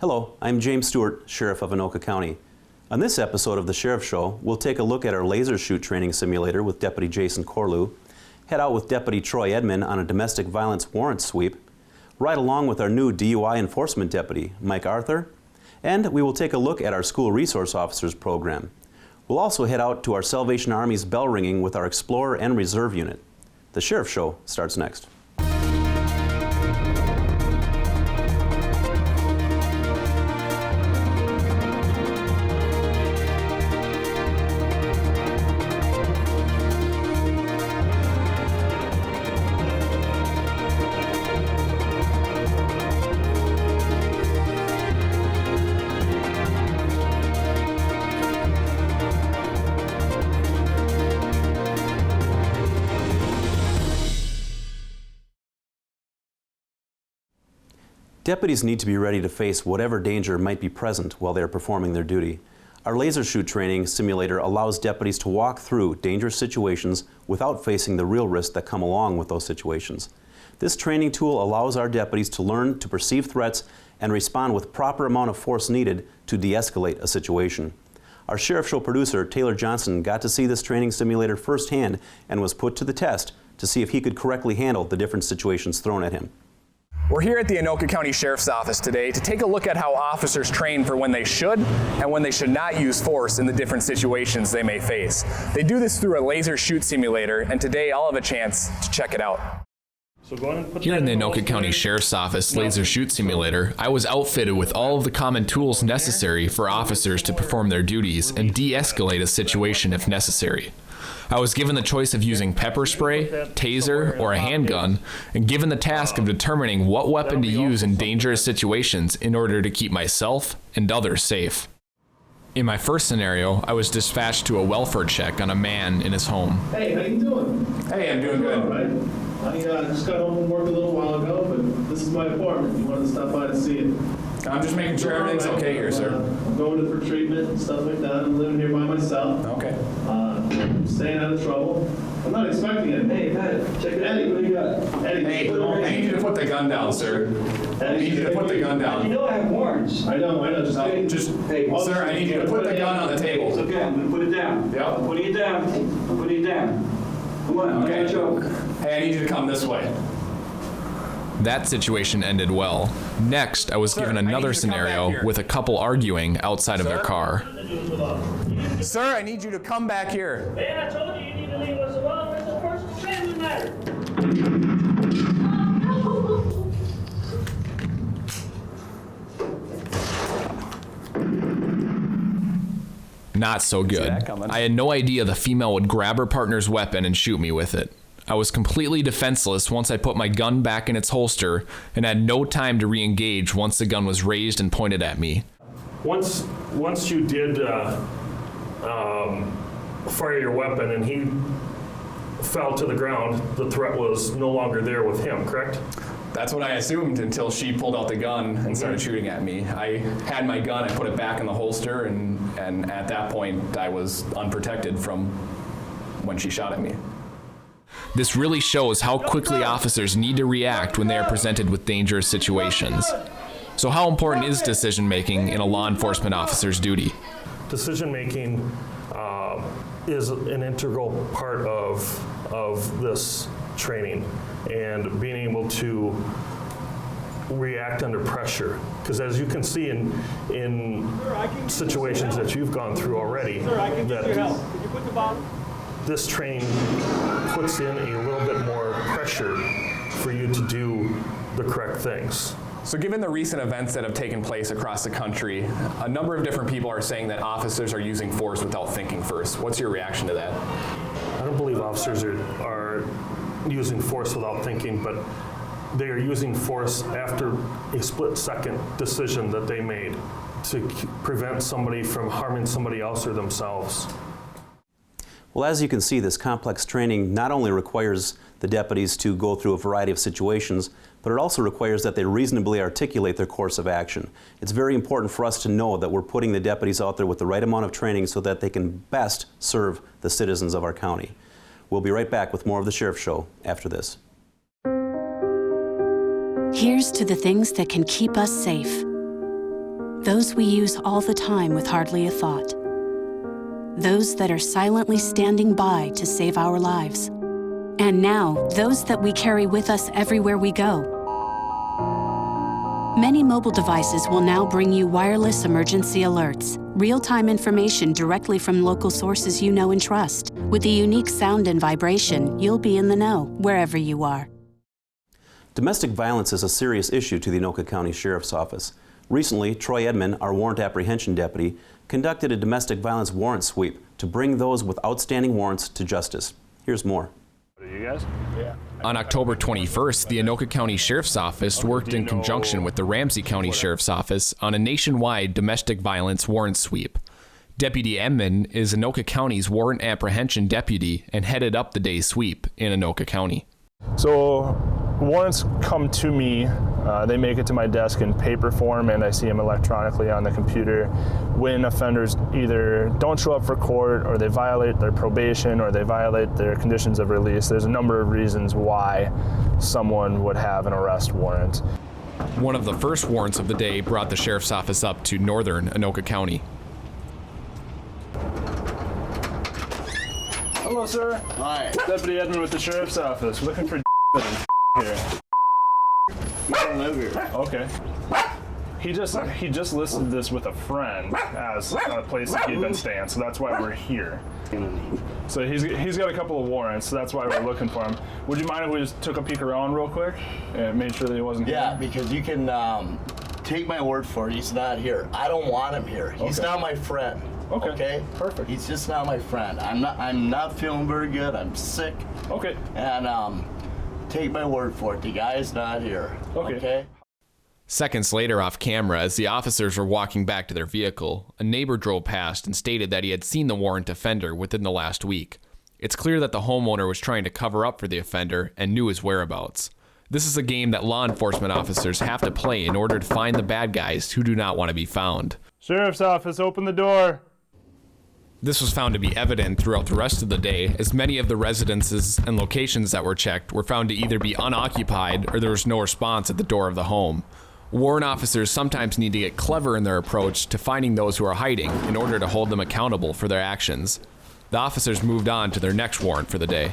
Hello, I'm James Stewart, Sheriff of Anoka County. On this episode of the Sheriff Show, we'll take a look at our laser shoot training simulator with Deputy Jason Corlew, head out with Deputy Troy Edmond on a domestic violence warrant sweep, ride along with our new DUI Enforcement Deputy, Mike Arthur, and we will take a look at our School Resource Officers program. We'll also head out to our Salvation Army's bell ringing with our Explorer and Reserve Unit. The Sheriff Show starts next. Deputies need to be ready to face whatever danger might be present while they are performing their duty. Our laser shoot training simulator allows deputies to walk through dangerous situations without facing the real risks that come along with those situations. This training tool allows our deputies to learn to perceive threats and respond with proper amount of force needed to de-escalate a situation. Our Sheriff Show producer, Taylor Johnson, got to see this training simulator firsthand and was put to the test to see if he could correctly handle the different situations thrown at him. We're here at the Anoka County Sheriff's Office today to take a look at how officers train for when they should and when they should not use force in the different situations they may face. They do this through a laser shoot simulator, and today I'll have a chance to check it out. Here in the Anoka County Sheriff's Office Laser Shoot Simulator, I was outfitted with all of the common tools necessary for officers to perform their duties and de-escalate a situation if necessary. I was given the choice of using pepper spray, taser, or a handgun, and given the task of determining what weapon to use in dangerous situations in order to keep myself and others safe. In my first scenario, I was dispatched to a welfare check on a man in his home. Hey, how you doing? Hey, I'm doing good. Right. I just got home from work a little while ago, but this is my apartment. You wanted to stop by to see it. I'm just making sure everything's okay here, sir. I'm going in for treatment and stuff like that. I'm living here by myself. Okay. I'm staying out of trouble. I'm not expecting it. Hey, check it out. Eddie, what do you got? Eddie, Hey, I need you to put the gun down, sir. I need you to put the gun down. You know I have warrants. I know. Hey, sir, I need you to put the gun on the table. It's okay, I'm going to put it down. Yep. I'm putting it down. I'm putting it down. Come on, Okay. I'm not joke. Hey, I need you to come this way. That situation ended well. Next, I was given another scenario with a couple arguing outside of their car. Sir, I need you to come back here. Man, I told you need to leave us alone. It's a personal family matter. Not so good. I had no idea the female would grab her partner's weapon and shoot me with it. I was completely defenseless once I put my gun back in its holster and had no time to re-engage once the gun was raised and pointed at me. Once you did fire your weapon and he fell to the ground, the threat was no longer there with him, correct? That's what I assumed until she pulled out the gun and started shooting at me. I had my gun, I put it back in the holster, and at that point I was unprotected from when she shot at me. This really shows how quickly officers need to react when they are presented with dangerous situations. So how important is decision making in a law enforcement officer's duty? Decision making is an integral part of this training, and being able to react under pressure. Because as you can see in situations that you've gone through already, that this training puts in a little bit more pressure for you to do the correct things. So given the recent events that have taken place across the country, a number of different people are saying that officers are using force without thinking first. What's your reaction to that? I don't believe officers are using force without thinking, but they are using force after a split-second decision that they made to prevent somebody from harming somebody else or themselves. Well, as you can see, this complex training not only requires the deputies to go through a variety of situations, but it also requires that they reasonably articulate their course of action. It's very important for us to know that we're putting the deputies out there with the right amount of training so that they can best serve the citizens of our county. We'll be right back with more of the Sheriff Show after this. Here's to the things that can keep us safe. Those we use all the time with hardly a thought. Those that are silently standing by to save our lives. And now, those that we carry with us everywhere we go. Many mobile devices will now bring you wireless emergency alerts, real-time information directly from local sources you know and trust. With the unique sound and vibration, you'll be in the know, wherever you are. Domestic violence is a serious issue to the Anoka County Sheriff's Office. Recently, Troy Edmond, our warrant apprehension deputy, conducted a domestic violence warrant sweep to bring those with outstanding warrants to justice. Here's more. You guys? Yeah. On October 21st, the Anoka County Sheriff's Office worked in conjunction with the Ramsey County Sheriff's Office on a nationwide domestic violence warrant sweep. Deputy Edmond is Anoka County's warrant apprehension deputy and headed up the day's sweep in Anoka County. So warrants come to me, they make it to my desk in paper form, and I see them electronically on the computer when offenders either don't show up for court, or they violate their probation, or they violate their conditions of release. There's a number of reasons why someone would have an arrest warrant. One of the first warrants of the day brought the Sheriff's Office up to northern Anoka County. Hello, sir. Hi. Deputy Edmond with the Sheriff's Office. Looking for here. You don't live here. Okay. He just listed this with a friend as a place that he'd been staying, so that's why we're here. So he's got a couple of warrants, so that's why we're looking for him. Would you mind if we just took a peek around real quick and made sure that he wasn't here? Yeah, because you can take my word for it, he's not here. I don't want him here. He's not my friend. Okay. Perfect. He's just not my friend. I'm not feeling very good. I'm sick. Okay. And take my word for it. The guy's not here. Okay. Seconds later, off camera, as the officers were walking back to their vehicle, a neighbor drove past and stated that he had seen the warrant offender within the last week. It's clear that the homeowner was trying to cover up for the offender and knew his whereabouts. This is a game that law enforcement officers have to play in order to find the bad guys who do not want to be found. Sheriff's Office, open the door. This was found to be evident throughout the rest of the day, as many of the residences and locations that were checked were found to either be unoccupied or there was no response at the door of the home. Warrant officers sometimes need to get clever in their approach to finding those who are hiding in order to hold them accountable for their actions. The officers moved on to their next warrant for the day.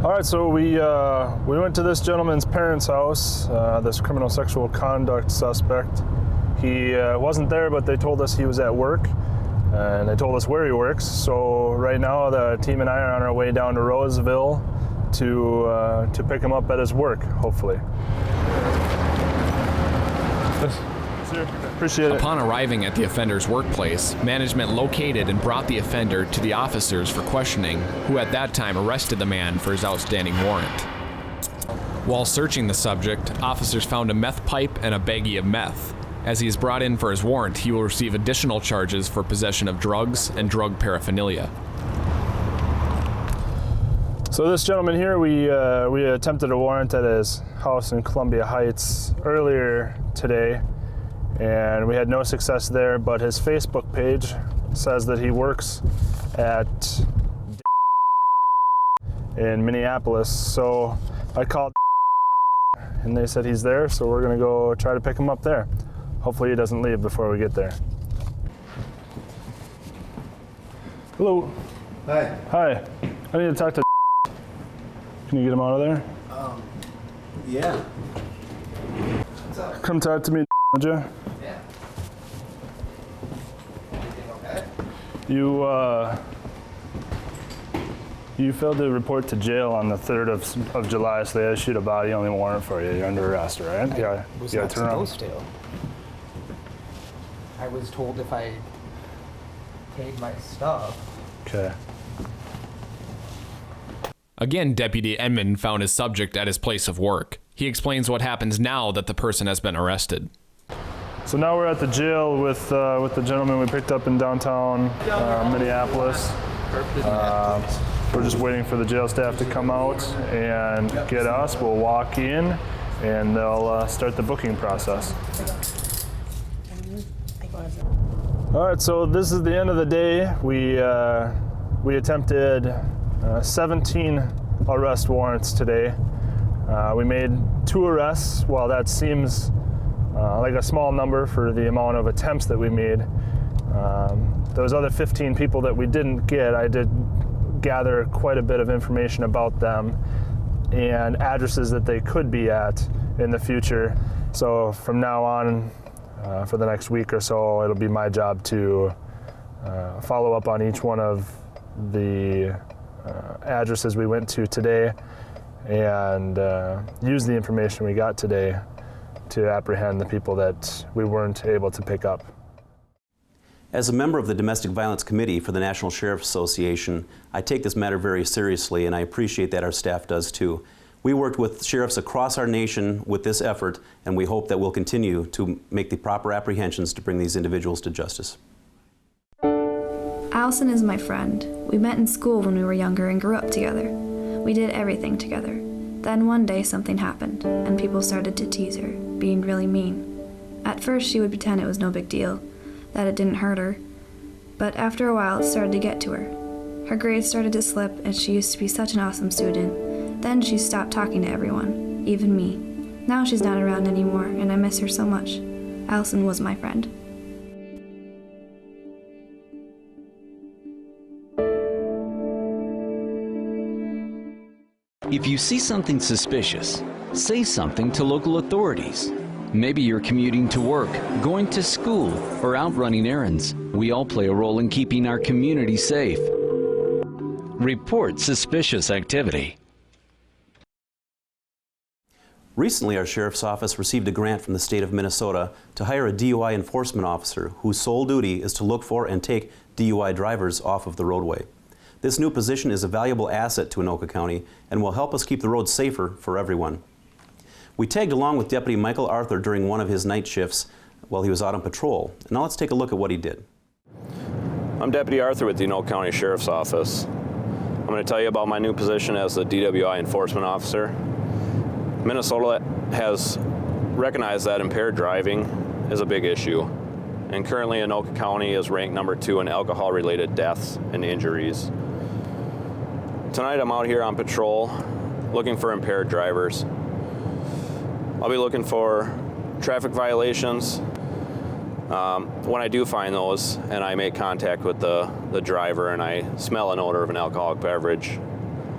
All right, so we went to this gentleman's parents' house, this criminal sexual conduct suspect. He wasn't there, but they told us he was at work, and they told us where he works. So right now, the team and I are on our way down to Roseville to pick him up at his work, hopefully. Appreciate it. Upon arriving at the offender's workplace, management located and brought the offender to the officers for questioning, who at that time arrested the man for his outstanding warrant. While searching the subject, officers found a meth pipe and a baggie of meth. As he is brought in for his warrant, he will receive additional charges for possession of drugs and drug paraphernalia. So this gentleman here, we attempted a warrant at his house in Columbia Heights earlier today, and we had no success there, but his Facebook page says that he works at in Minneapolis. So I called and they said he's there, so we're gonna go try to pick him up there. Hopefully he doesn't leave before we get there. Hello. Hi. Hi. I need to talk to. Can you get him out of there? Yeah. Come talk to me, would you? Yeah. You failed to report to jail on the 3rd of July, so they issued a body only warrant for you. You're under arrest, all right? Yeah. Was not supposed to. I was told if I paid my stuff. Okay. Again, Deputy Edmond found his subject at his place of work. He explains what happens now that the person has been arrested. So now we're at the jail with the gentleman we picked up in downtown Minneapolis. We're just waiting for the jail staff to come out and get us. We'll walk in, and they'll start the booking process. All right, so this is the end of the day. We attempted 17 arrest warrants today. We made 2 arrests. While that seems like a small number for the amount of attempts that we made. Those other 15 people that we didn't get, I did gather quite a bit of information about them and addresses that they could be at in the future. So from now on, for the next week or so, it'll be my job to follow up on each one of the addresses we went to today and use the information we got today to apprehend the people that we weren't able to pick up. As a member of the Domestic Violence Committee for the National Sheriff's Association, I take this matter very seriously, and I appreciate that our staff does too. We worked with sheriffs across our nation with this effort, and we hope that we'll continue to make the proper apprehensions to bring these individuals to justice. Allison is my friend. We met in school when we were younger and grew up together. We did everything together. Then one day something happened, and people started to tease her, being really mean. At first she would pretend it was no big deal, that it didn't hurt her. But after a while it started to get to her. Her grades started to slip, and she used to be such an awesome student. Then she stopped talking to everyone, even me. Now she's not around anymore, and I miss her so much. Allison was my friend. If you see something suspicious, say something to local authorities. Maybe you're commuting to work, going to school, or out running errands. We all play a role in keeping our community safe. Report suspicious activity. Recently, our Sheriff's Office received a grant from the state of Minnesota to hire a DUI Enforcement Officer whose sole duty is to look for and take DUI drivers off of the roadway. This new position is a valuable asset to Anoka County and will help us keep the roads safer for everyone. We tagged along with Deputy Michael Arthur during one of his night shifts while he was out on patrol. Now let's take a look at what he did. I'm Deputy Arthur with the Anoka County Sheriff's Office. I'm going to tell you about my new position as the DUI Enforcement Officer. Minnesota has recognized that impaired driving is a big issue, and currently Anoka County is ranked number 2 in alcohol-related deaths and injuries. Tonight I'm out here on patrol looking for impaired drivers. I'll be looking for traffic violations. When I do find those and I make contact with the driver and I smell an odor of an alcoholic beverage,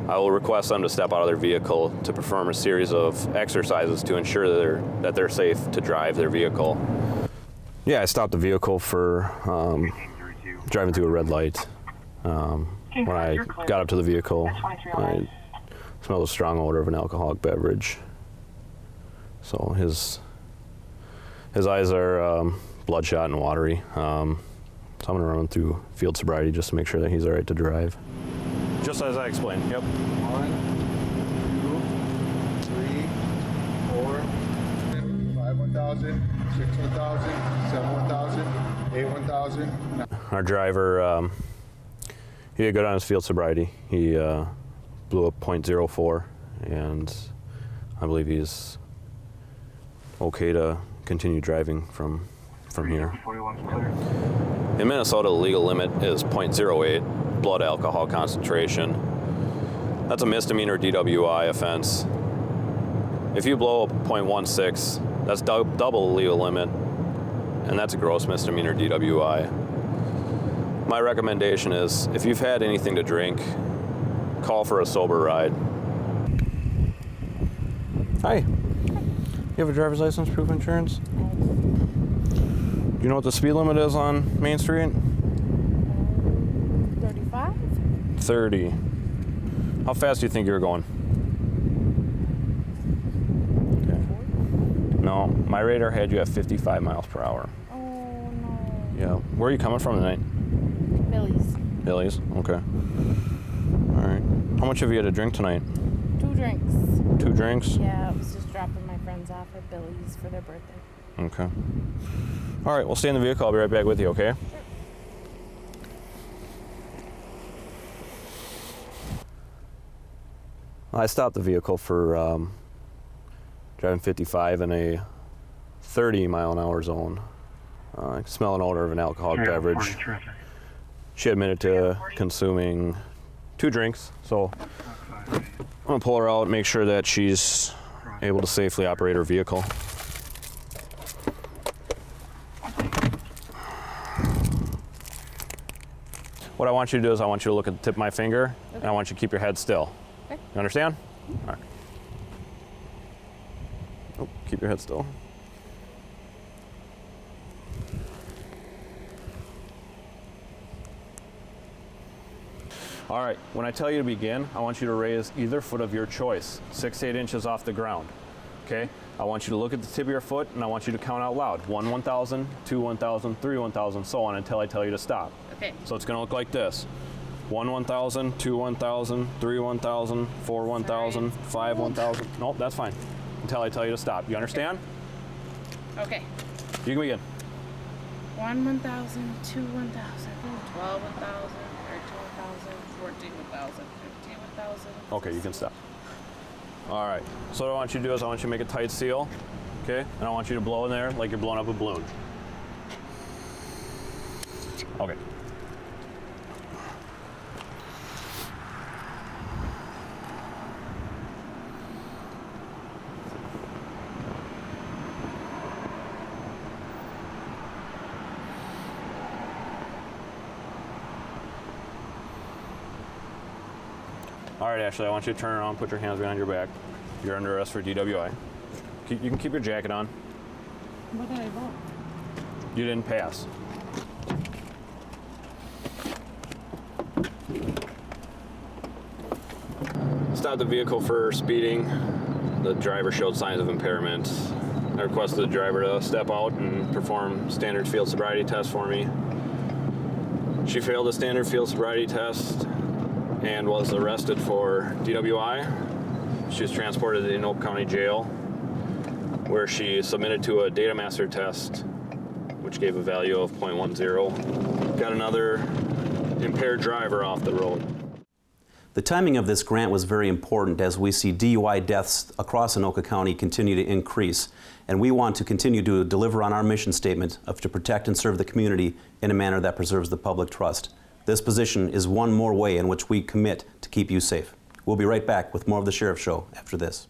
I will request them to step out of their vehicle to perform a series of exercises to ensure that they're safe to drive their vehicle. Yeah, I stopped the vehicle for driving through a red light. When I got up to the vehicle, I smelled a strong odor of an alcoholic beverage. So his eyes are bloodshot and watery. So I'm gonna run him through field sobriety just to make sure that he's all right to drive. Just as I explained, yep. 1, 2, 3, 4, 5 1,000, 6 1,000, 7 1,000, 8 1,000. Our driver, he did good on his field sobriety. He blew up .04, and I believe he's okay to continue driving from here. In Minnesota, the legal limit is .08 blood alcohol concentration. That's a misdemeanor DWI offense. If you blow up .16, that's double the legal limit, and that's a gross misdemeanor DWI. My recommendation is, if you've had anything to drink, call for a sober ride. Hi. You have a driver's license, proof of insurance? Do you know what the speed limit is on Main Street? 35? 30. How fast do you think you're going? Okay. No, my radar had you at 55 miles per hour. Oh, no. Yeah. Where are you coming from tonight? Billy's. Billy's? Okay. All right. How much have you had to drink tonight? 2 drinks. 2 drinks? Yeah, I was just dropping my friends off at Billy's for their birthday. Okay. All right, we'll stay in the vehicle. I'll be right back with you, okay? Sure. I stopped the vehicle for driving 55 in a 30-mile-an-hour zone. I could smell an odor of an alcoholic beverage. She admitted to consuming 2 drinks, so I'm gonna pull her out, make sure that she's able to safely operate her vehicle. What I want you to do is I want you to look at the tip of my finger, and I want you to keep your head still. Okay. You understand? All right. Oh, keep your head still. All right, when I tell you to begin, I want you to raise either foot of your choice, 6 to 8 inches off the ground, okay? I want you to look at the tip of your foot, and I want you to count out loud. 1, 1,000, 2, 1,000, 3, 1,000, so on until I tell you to stop. Okay. So it's gonna look like this. 1, 1,000, 2, 1,000, 3, 1,000, 4, 1,000, 5, 1,000. Nope, that's fine. Until I tell you to stop. You understand? Okay. You can begin. 1, 1,000, 2, 1,000, 12, 1,000, 13, 1,000, 14, 1,000, 15, 1,000. Okay, you can stop. All right, so what I want you to do is I want you to make a tight seal, okay? And I want you to blow in there like you're blowing up a balloon. Okay. All right, Ashley, I want you to turn around, put your hands behind your back. You're under arrest for DWI. You can keep your jacket on. What did I vote? You didn't pass. Stopped the vehicle for speeding. The driver showed signs of impairment. I requested the driver to step out and perform standard field sobriety test for me. She failed the standard field sobriety test and was arrested for DWI. She was transported to the Anoka County Jail, where she submitted to a data master test, which gave a value of 0.10. Got another impaired driver off the road. The timing of this grant was very important as we see DUI deaths across Anoka County continue to increase, and we want to continue to deliver on our mission statement of to protect and serve the community in a manner that preserves the public trust. This position is one more way in which we commit to keep you safe. We'll be right back with more of the Sheriff Show after this.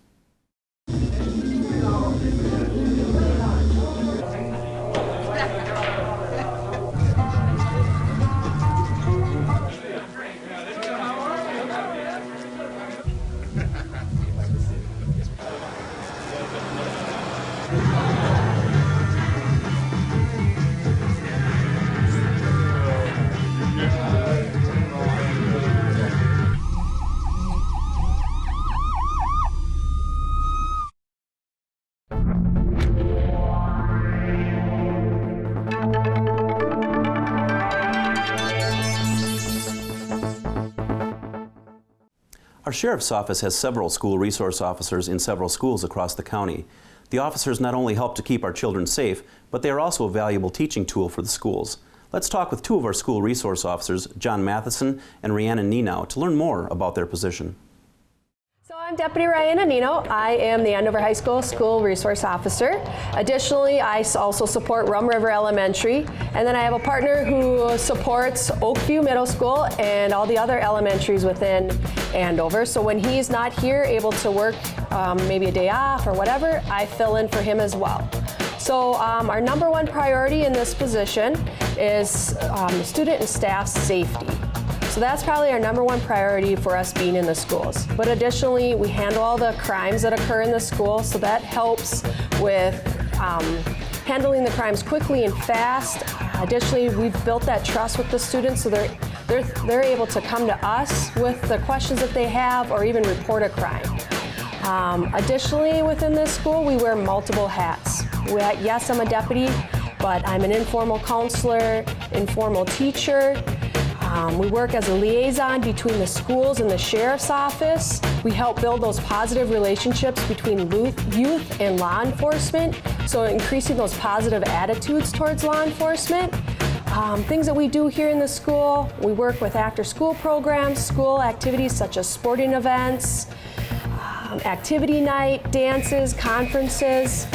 Our Sheriff's Office has several school resource officers in several schools across the county. The officers not only help to keep our children safe, but they are also a valuable teaching tool for the schools. Let's talk with two of our school resource officers, John Matheson and Rhiannon Nenow, to learn more about their position. I'm Deputy Rhiannon Nenow. I am the Andover High School School Resource Officer. Additionally, I also support Rum River Elementary, and then I have a partner who supports Oakview Middle School and all the other elementaries within Andover. So when he's not here, able to work maybe a day off or whatever, I fill in for him as well. So our number one priority in this position is student and staff safety. So that's probably our number one priority for us being in the schools. But additionally, we handle all the crimes that occur in the school, so that helps with handling the crimes quickly and fast. Additionally, we've built that trust with the students, so they're able to come to us with the questions that they have or even report a crime. Additionally, within this school, we wear multiple hats. Yes, I'm a deputy, but I'm an informal counselor, informal teacher. We work as a liaison between the schools and the sheriff's office. We help build those positive relationships between youth and law enforcement, so increasing those positive attitudes towards law enforcement. Things that we do here in the school, we work with after-school programs, school activities such as sporting events, activity night, dances, conferences.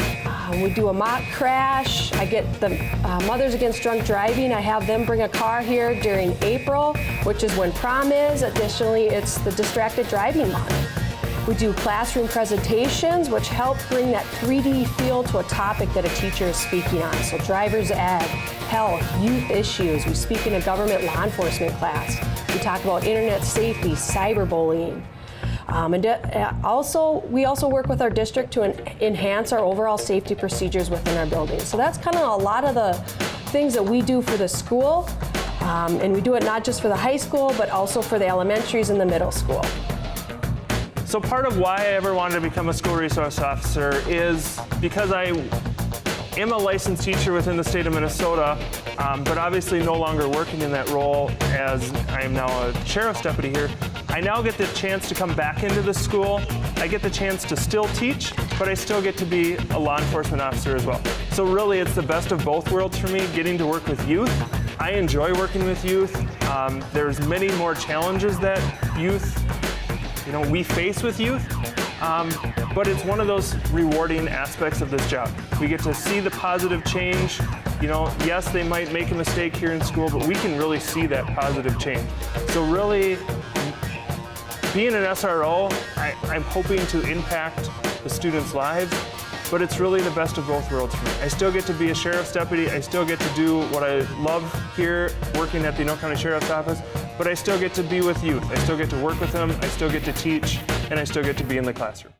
We do a mock crash. I get the Mothers Against Drunk Driving. I have them bring a car here during April, which is when prom is. Additionally, it's the distracted driving month. We do classroom presentations, which help bring that 3D feel to a topic that a teacher is speaking on. So driver's ed, health, youth issues. We speak in a government law enforcement class. We talk about internet safety, cyberbullying. We also work with our district to enhance our overall safety procedures within our buildings. So that's kind of a lot of the things that we do for the school. And we do it not just for the high school, but also for the elementaries and the middle school. So part of why I ever wanted to become a school resource officer is because I am a licensed teacher within the state of Minnesota, but obviously no longer working in that role as I am now a sheriff's deputy here. I now get the chance to come back into the school. I get the chance to still teach, but I still get to be a law enforcement officer as well. So really it's the best of both worlds for me, getting to work with youth. I enjoy working with youth. There's many more challenges that we face with youth, but it's one of those rewarding aspects of this job. We get to see the positive change. Yes, they might make a mistake here in school, but we can really see that positive change. So really, being an SRO, I'm hoping to impact the students' lives, but it's really the best of both worlds for me. I still get to be a sheriff's deputy. I still get to do what I love here, working at the Anoka County Sheriff's Office, but I still get to be with youth. I still get to work with them. I still get to teach, and I still get to be in the classroom.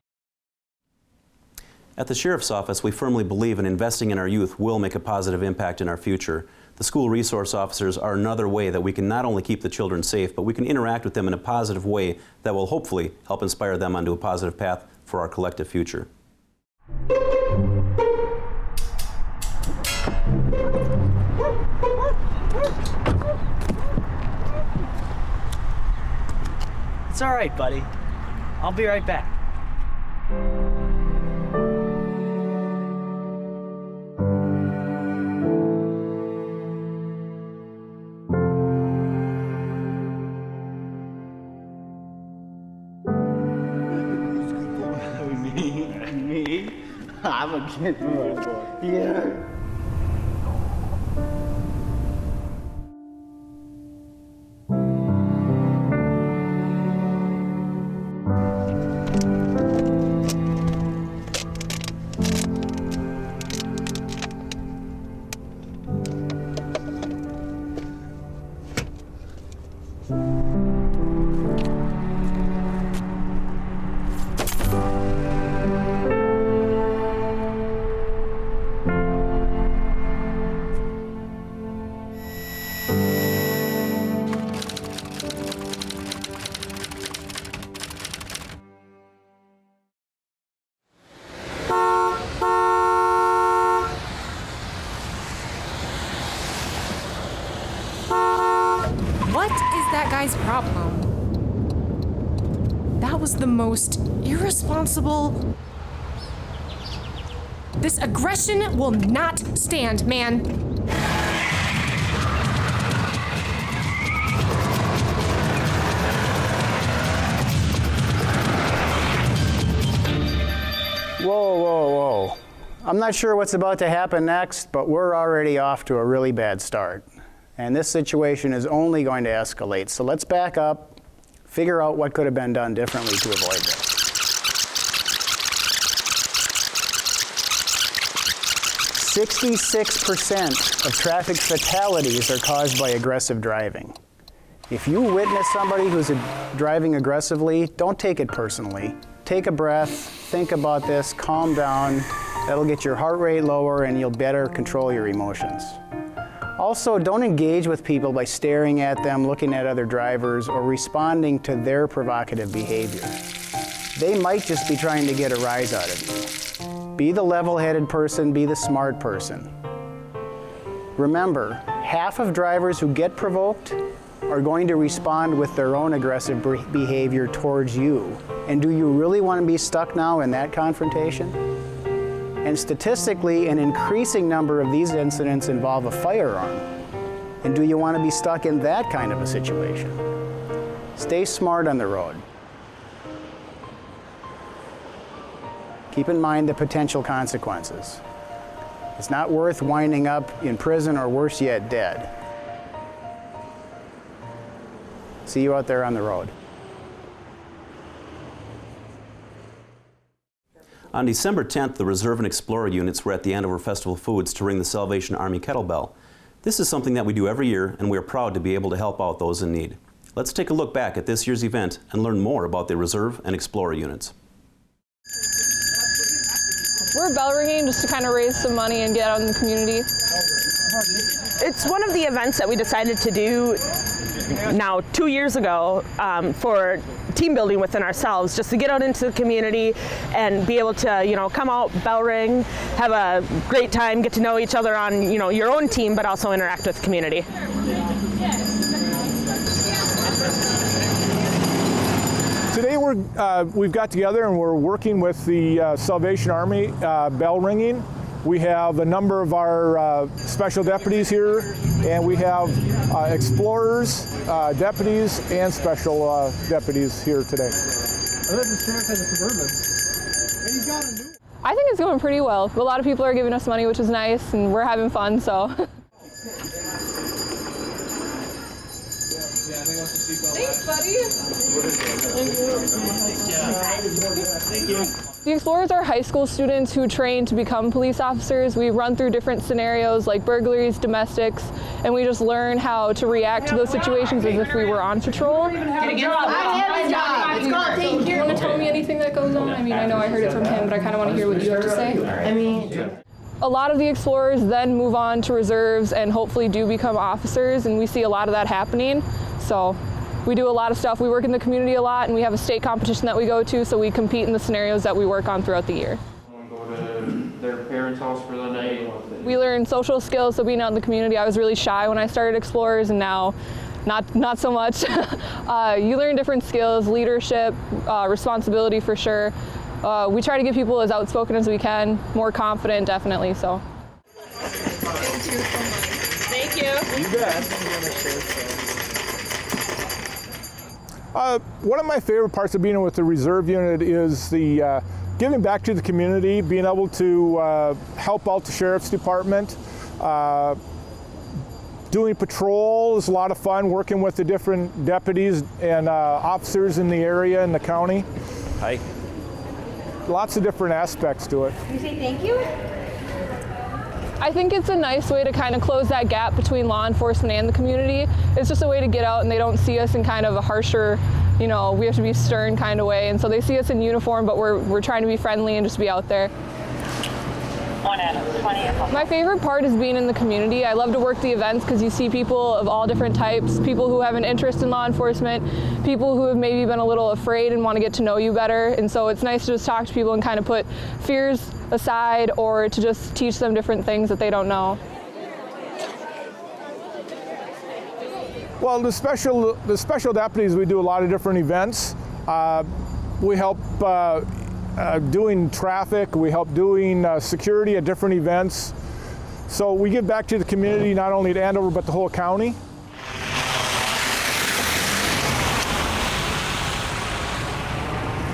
At the Sheriff's Office, we firmly believe in investing in our youth will make a positive impact in our future. The school resource officers are another way that we can not only keep the children safe, but we can interact with them in a positive way that will hopefully help inspire them onto a positive path for our collective future. It's all right, buddy. I'll be right back. Me? I'm a kid. Yeah. What is that guy's problem? That was the most irresponsible... This aggression will not stand, man. Whoa, whoa, whoa. I'm not sure what's about to happen next, but we're already off to a really bad start. And this situation is only going to escalate. So let's back up, figure out what could have been done differently to avoid this. 66% of traffic fatalities are caused by aggressive driving. If you witness somebody who's driving aggressively, don't take it personally. Take a breath, think about this, calm down. That'll get your heart rate lower and you'll better control your emotions. Also, don't engage with people by staring at them, looking at other drivers, or responding to their provocative behavior. They might just be trying to get a rise out of you. Be the level-headed person, be the smart person. Remember, half of drivers who get provoked are going to respond with their own aggressive behavior towards you. And do you really want to be stuck now in that confrontation? And statistically, an increasing number of these incidents involve a firearm. And do you want to be stuck in that kind of a situation? Stay smart on the road. Keep in mind the potential consequences. It's not worth winding up in prison or worse yet, dead. See you out there on the road. On December 10th, the Reserve and Explorer units were at the Andover Festival Foods to ring the Salvation Army kettlebell. This is something that we do every year, and we are proud to be able to help out those in need. Let's take a look back at this year's event and learn more about the Reserve and Explorer units. We're bell ringing just to kind of raise some money and get out in the community. It's one of the events that we decided to do now 2 years ago for team building within ourselves, just to get out into the community and be able to, come out, bell ring, have a great time, get to know each other on, your own team, but also interact with the community. Today we've got together and we're working with the Salvation Army bell ringing. We have a number of our special deputies here, and we have explorers, deputies, and special deputies here today. I think it's going pretty well. A lot of people are giving us money, which is nice, and we're having fun, so. Thanks, buddy. Thank you. The Explorers are high school students who train to become police officers. We run through different scenarios like burglaries, domestics, and we just learn how to react to those situations as if we were on patrol. Do you want to tell me anything that goes on? I mean, I know I heard it from him, but I kind of want to hear what you have to say. A lot of the Explorers then move on to reserves and hopefully do become officers, and we see a lot of that happening. So we do a lot of stuff. We work in the community a lot, and we have a state competition that we go to, so we compete in the scenarios that we work on throughout the year. Go to their parents' house for the night. We learn social skills, so being out in the community. I was really shy when I started Explorers, and now not so much. You learn different skills, leadership, responsibility for sure. We try to get people as outspoken as we can, more confident, definitely. So. Thank you. You bet. One of my favorite parts of being with the Reserve Unit is the giving back to the community, being able to help out the Sheriff's Department. Doing patrol is a lot of fun, working with the different deputies and officers in the area and the county. Hi. Lots of different aspects to it. Can you say thank you? I think it's a nice way to kind of close that gap between law enforcement and the community. It's just a way to get out and they don't see us in kind of a harsher, we have to be stern kind of way. And so they see us in uniform, but we're trying to be friendly and just be out there. My favorite part is being in the community. I love to work the events because you see people of all different types, people who have an interest in law enforcement, people who have maybe been a little afraid and want to get to know you better. And so it's nice to just talk to people and kind of put fears aside or to just teach them different things that they don't know. Well, the special deputies, we do a lot of different events. We help doing traffic, we help doing security at different events. So we give back to the community, not only to Andover, but the whole county.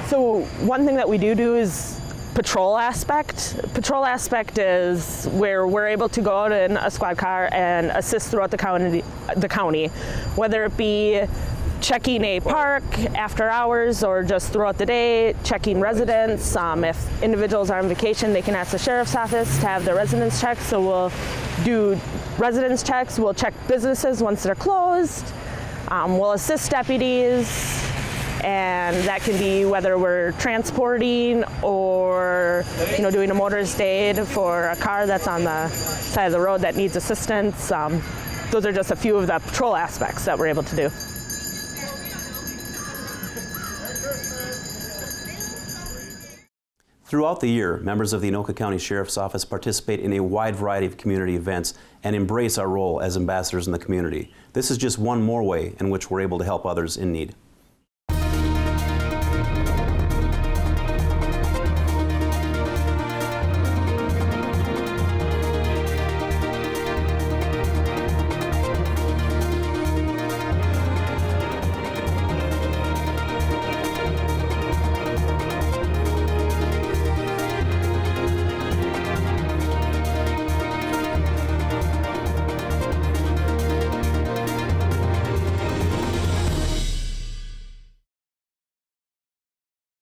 So one thing that we do is patrol aspect. Patrol aspect is where we're able to go out in a squad car and assist throughout the county, whether it be checking a park after hours or just throughout the day, checking residents. If individuals are on vacation, they can ask the sheriff's office to have their residence checked. So we'll do residence checks, we'll check businesses once they're closed, we'll assist deputies, and that can be whether we're transporting or doing a motorist aid for a car that's on the side of the road that needs assistance. Those are just a few of the patrol aspects that we're able to do. Throughout the year, members of the Anoka County Sheriff's Office participate in a wide variety of community events and embrace our role as ambassadors in the community. This is just one more way in which we're able to help others in need.